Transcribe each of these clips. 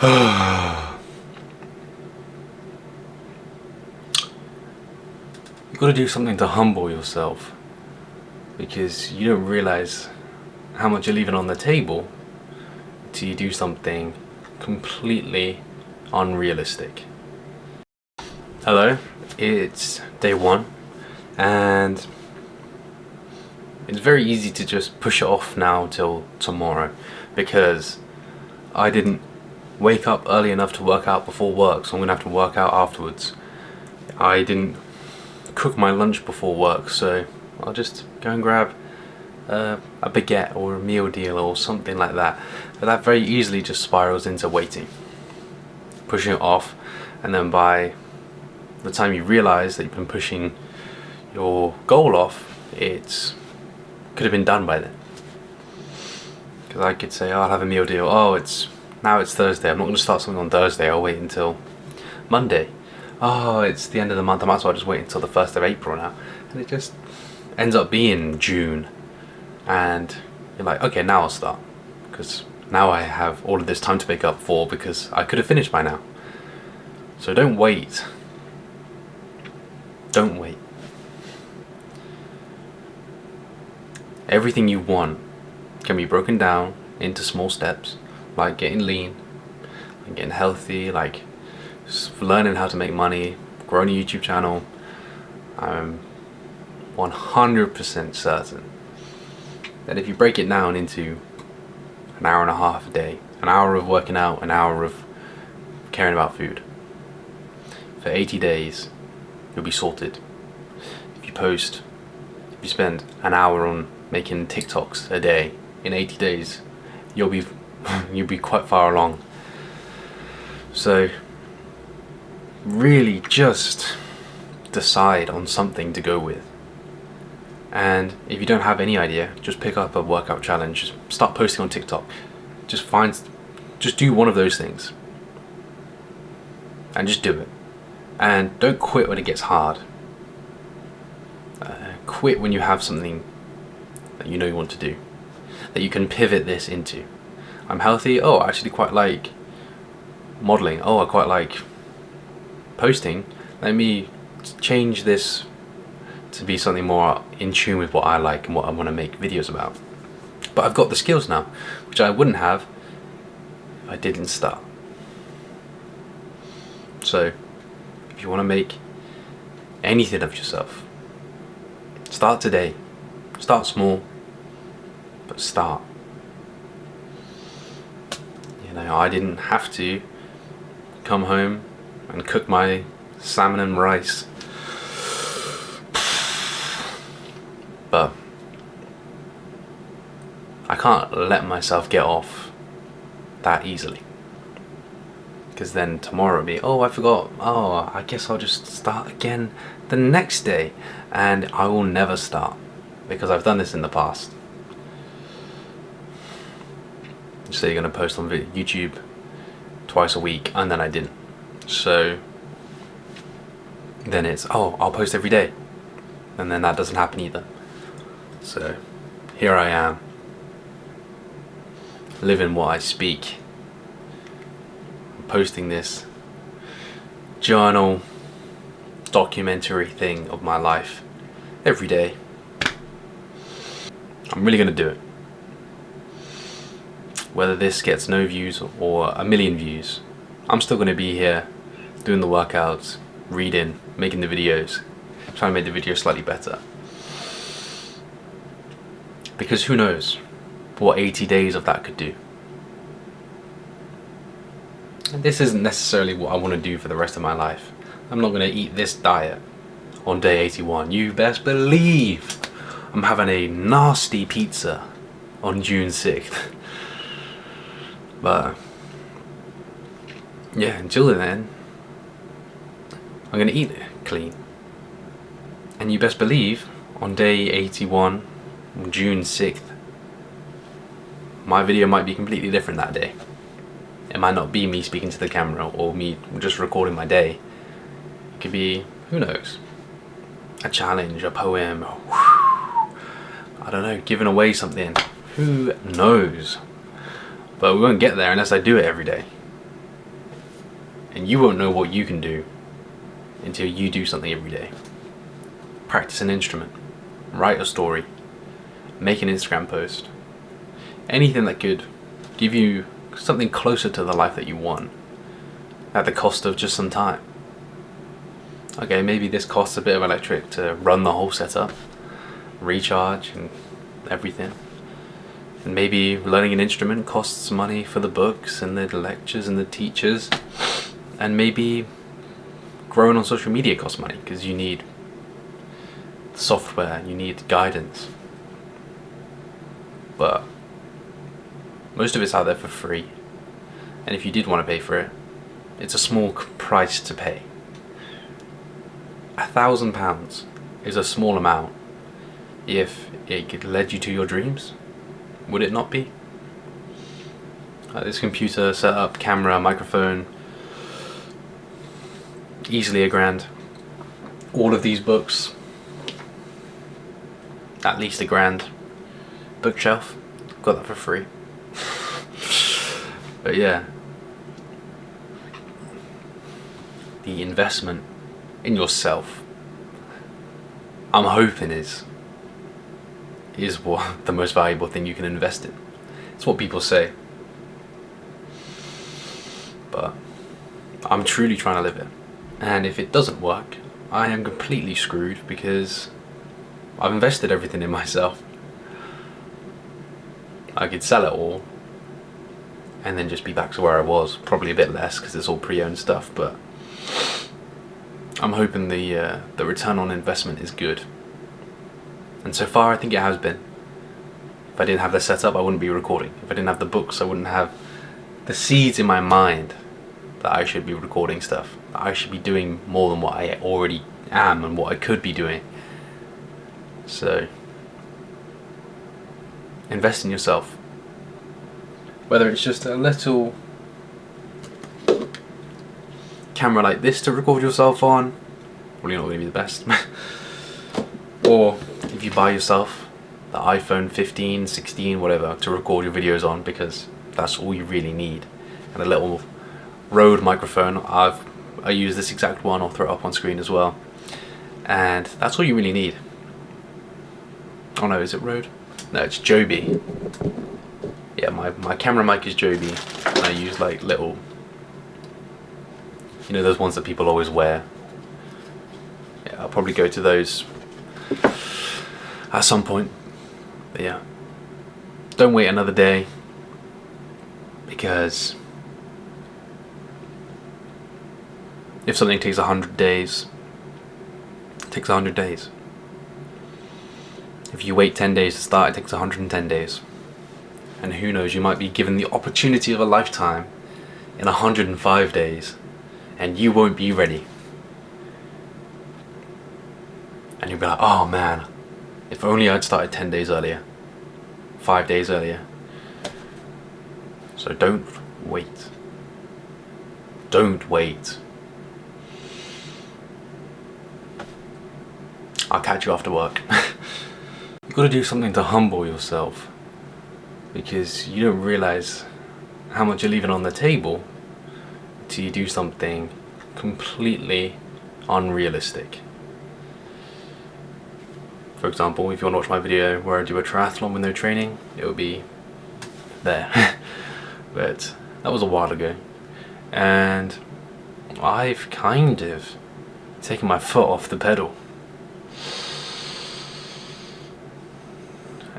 You've got to do something to humble yourself, because you don't realize how much you're leaving on the table until you do something completely unrealistic. Hello, it's day one, and it's very easy to just push it off now till tomorrow, because I didn't wake up early enough to work out before work, so I'm gonna have to work out afterwards. I didn't cook my lunch before work, so I'll just go and grab a baguette or a meal deal or something like that. But that very easily just spirals into waiting, pushing it off, and then by the time you realize that you've been pushing your goal off, it could have been done by then. Because I could say, oh, I'll have a meal deal. Oh, now it's Thursday. I'm not going to start something on Thursday. I'll wait until Monday. Oh, it's the end of the month. I might as well just wait until the 1st of April now. And it just ends up being June. And you're like, okay, now I'll start. Because now I have all of this time to make up for, because I could have finished by now. So don't wait. Don't wait. Everything you want can be broken down into small steps, like getting lean, and getting healthy, like learning how to make money, growing a YouTube channel. I'm 100% certain that if you break it down into an hour and a half a day, an hour of working out, an hour of caring about food, for 80 days you'll be sorted. If you spend an hour on making TikToks a day in 80 days, you'll be quite far along. So really just decide on something to go with. And if you don't have any idea, just pick up a workout challenge, just start posting on TikTok. Just do one of those things. And just do it. And don't quit when it gets hard. Quit when you have something that you know you want to do, that you can pivot this into. I'm healthy. Oh, I actually quite like modeling. Oh, I quite like posting. Let me change this to be something more in tune with what I like and what I want to make videos about. But I've got the skills now, which I wouldn't have if I didn't start. So if you want to make anything of yourself, start today. Start small, but start. You know, I didn't have to come home and cook my salmon and rice, but I can't let myself get off that easily, because then tomorrow will be, oh, I forgot, oh, I guess I'll just start again the next day, and I will never start, because I've done this in the past. So you're going to post on YouTube twice a week, and then I didn't. So then it's, oh, I'll post every day, and then that doesn't happen either. So here I am, living what I speak, posting this journal documentary thing of my life every day. I'm really gonna do it. Whether this gets no views or a million views, I'm still gonna be here doing the workouts, reading, making the videos, trying to make the video slightly better. Because who knows what 80 days of that could do. And this isn't necessarily what I want to do for the rest of my life. I'm not going to eat this diet on day 81. You best believe I'm having a nasty pizza on June 6th. But yeah, until then, I'm going to eat clean. And you best believe on day 81, on June 6th, my video might be completely different that day. It might not be me speaking to the camera or me just recording my day. It could be, who knows, a challenge, a poem, I don't know, giving away something. Who knows? But we won't get there unless I do it every day. And you won't know what you can do until you do something every day. Practice an instrument, write a story, make an Instagram post, anything that could give you something closer to the life that you want at the cost of just some time. Okay, maybe this costs a bit of electric to run the whole setup, recharge and everything. And maybe learning an instrument costs money for the books and the lectures and the teachers. And maybe growing on social media costs money because you need software, you need guidance. But most of it's out there for free. And if you did want to pay for it, it's a small price to pay. £1,000 is a small amount if it led you to your dreams. Would it not be? This computer setup, camera, microphone, easily £1,000. All of these books, at least £1,000. Bookshelf, got that for free. But yeah, the investment in yourself, I'm hoping is what the most valuable thing you can invest in. It's what people say, but I'm truly trying to live it. And if it doesn't work, I am completely screwed because I've invested everything in myself. I could sell it all and then just be back to where I was, probably a bit less because it's all pre-owned stuff, but I'm hoping the return on investment is good. And so far I think it has been. If I didn't have the setup, I wouldn't be recording. If I didn't have the books, I wouldn't have the seeds in my mind that I should be recording stuff. That I should be doing more than what I already am and what I could be doing. So, invest in yourself. Whether it's just a little camera like this to record yourself on, probably not going to be the best. Or if you buy yourself the iPhone 15, 16, whatever, to record your videos on, because that's all you really need. And a little Rode microphone. I use this exact one, I'll throw it up on screen as well. And that's all you really need. Oh no, is it Rode? No, it's Joby. Yeah, my camera mic is Joby. And I use like little, you know, those ones that people always wear. Yeah, I'll probably go to those at some point. But yeah, don't wait another day, because if something takes 100 days, it takes 100 days. If you wait 10 days to start, it takes 110 days. And who knows, you might be given the opportunity of a lifetime in 105 days, and you won't be ready. And you'll be like, oh man, if only I'd started 10 days earlier, 5 days earlier. So don't wait. Don't wait. I'll catch you after work. You've got to do something to humble yourself, because you don't realize how much you're leaving on the table till you do something completely unrealistic. For example, if you want to watch my video where I do a triathlon with no training, it will be there. But that was a while ago, and I've kind of taken my foot off the pedal.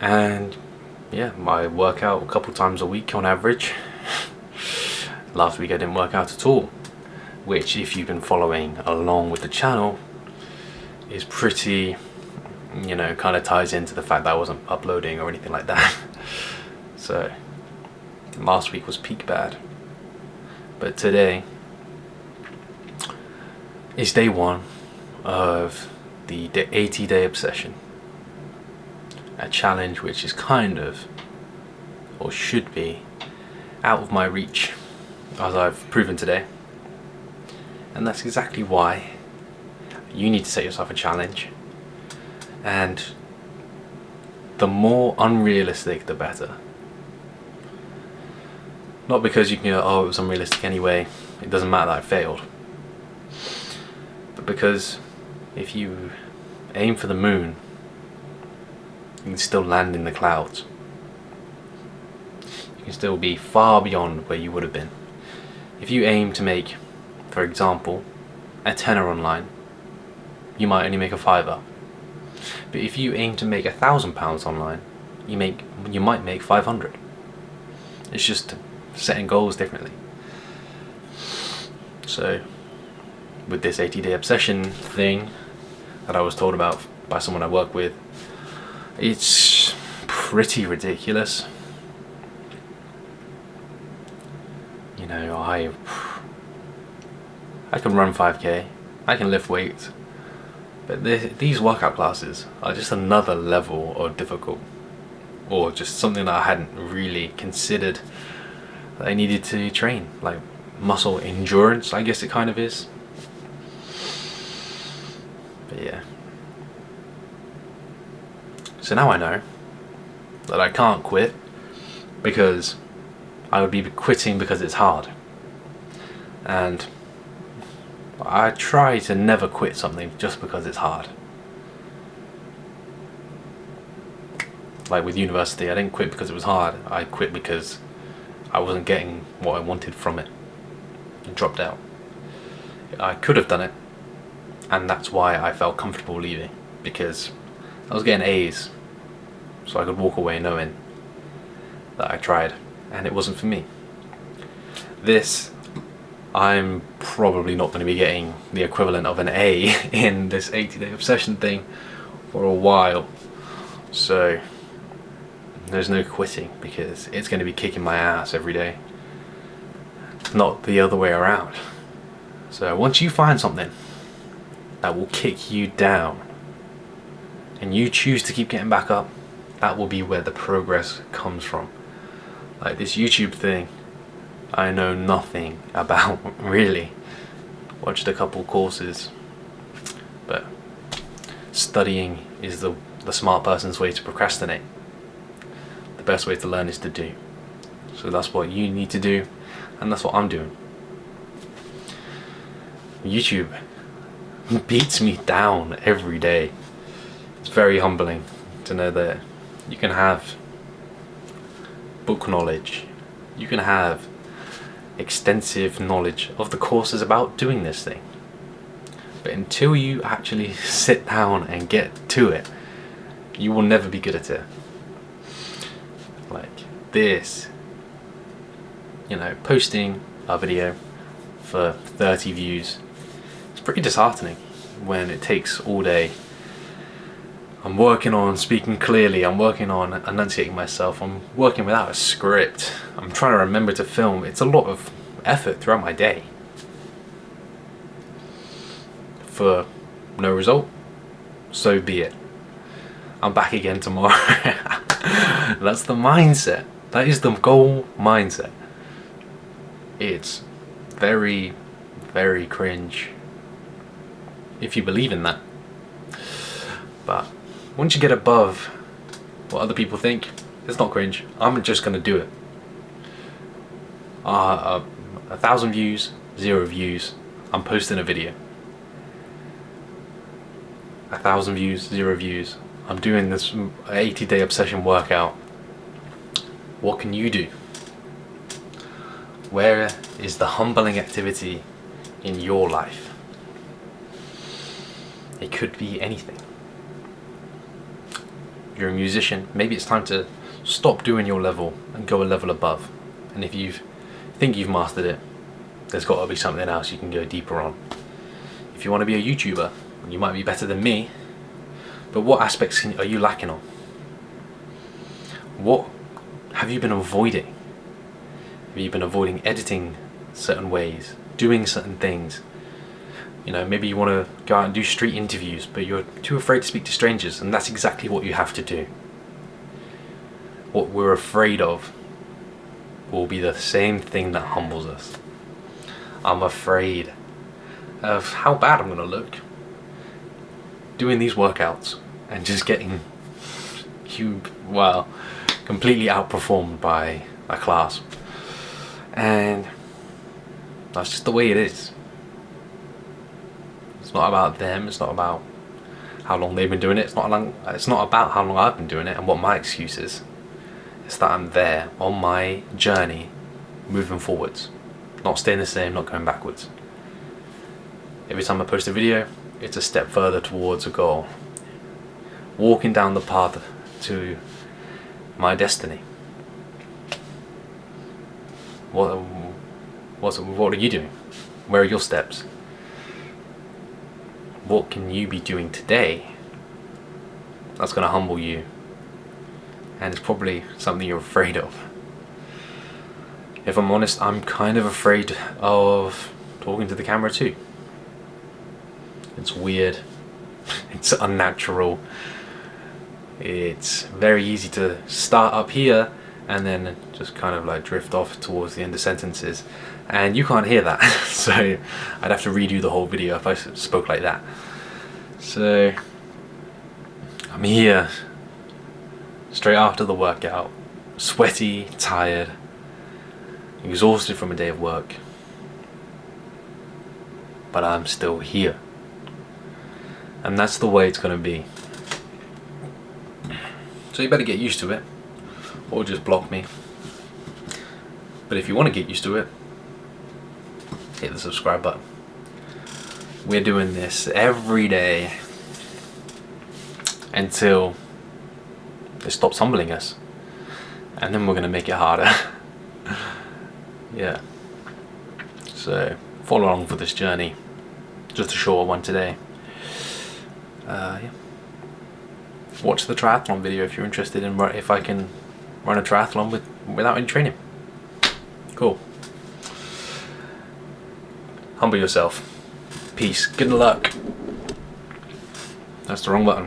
And yeah, I work out a couple times a week on average. Last week I didn't work out at all, which, if you've been following along with the channel, is pretty, you know, kind of ties into the fact that I wasn't uploading or anything like that. So last week was peak bad, but today is day one of the 80-day obsession. A challenge which is kind of, or should be, out of my reach, as I've proven today. And that's exactly why you need to set yourself a challenge. And the more unrealistic, the better. Not because you can go, oh, it was unrealistic anyway, it doesn't matter that I failed. But because if you aim for the moon, you can still land in the clouds. You can still be far beyond where you would have been. If you aim to make, for example, a tenner online, you might only make a fiver. But if you aim to make £1,000 online, you might make 500. It's just setting goals differently. So with this 80-day obsession thing that I was told about by someone I work with, it's pretty ridiculous. You know, I can run 5k, I can lift weights, but these workout classes are just another level of difficult, or just something that I hadn't really considered that I needed to train, like muscle endurance, I guess it kind of is. But yeah. So now I know that I can't quit, because I would be quitting because it's hard. And I try to never quit something just because it's hard. Like with university, I didn't quit because it was hard. I quit because I wasn't getting what I wanted from it and dropped out. I could have done it, and that's why I felt comfortable leaving, because I was getting A's, so I could walk away knowing that I tried and it wasn't for me. This, I'm probably not going to be getting the equivalent of an A in this 80-day obsession thing for a while, so there's no quitting, because it's going to be kicking my ass every day, not the other way around. So once you find something that will kick you down and you choose to keep getting back up, that will be where the progress comes from. Like this YouTube thing, I know nothing about really. Watched a couple courses, but studying is the smart person's way to procrastinate. The best way to learn is to do. So that's what you need to do, and that's what I'm doing. YouTube beats me down every day. It's very humbling to know that you can have book knowledge, you can have extensive knowledge of the courses about doing this thing, but until you actually sit down and get to it, you will never be good at it. Like this, you know, posting a video for 30 views, it's pretty disheartening when it takes all day. I'm working on speaking clearly, I'm working on enunciating myself, I'm working without a script, I'm trying to remember to film. It's a lot of effort throughout my day for no result. So be it. I'm back again tomorrow. That's the mindset. That is the goal mindset. It's very, very cringe if you believe in that. But once you get above what other people think, it's not cringe. I'm just gonna do it. 1,000 views, 0 views, I'm posting a video. 1,000 views, 0 views, I'm doing this 80-day obsession workout. What can you do? Where is the humbling activity in your life? It could be anything. You're a musician, maybe it's time to stop doing your level and go a level above. And if you think you've mastered it, there's got to be something else you can go deeper on. If you want to be a YouTuber, you might be better than me, but what aspects are you lacking on? What have you been avoiding? Have you been avoiding editing certain ways, doing certain things? You know, maybe you want to go out and do street interviews, but you're too afraid to speak to strangers, and that's exactly what you have to do. What we're afraid of will be the same thing that humbles us. I'm afraid of how bad I'm going to look doing these workouts and just getting completely outperformed by a class. And That's just the way it is. It's not about them, it's not about how long they've been doing it, it's not about how long I've been doing it and what my excuse is. It's that I'm there on my journey, moving forwards. Not staying the same, not going backwards. Every time I post a video, it's a step further towards a goal. Walking down the path to my destiny. What are you doing? Where are your steps? What can you be doing today that's going to humble you? And it's probably something you're afraid of. If I'm honest, I'm kind of afraid of talking to the camera too. It's weird. It's unnatural. It's very easy to start up here and then just kind of like drift off towards the end of sentences, and you can't hear that. So I'd have to redo the whole video if I spoke like that. So I'm here straight after the workout, sweaty, tired, exhausted from a day of work, but I'm still here, and that's the way it's gonna be. So you better get used to it, or just block me. But if you want to get used to it, hit the subscribe button. We're doing this every day until it stops humbling us, and then we're going to make it harder. Yeah. So follow along for this journey. Just a short one today. Yeah. Watch the triathlon video if you're interested in if I can run a triathlon without any training. Cool. Humble yourself. Peace. Good luck. That's the wrong button.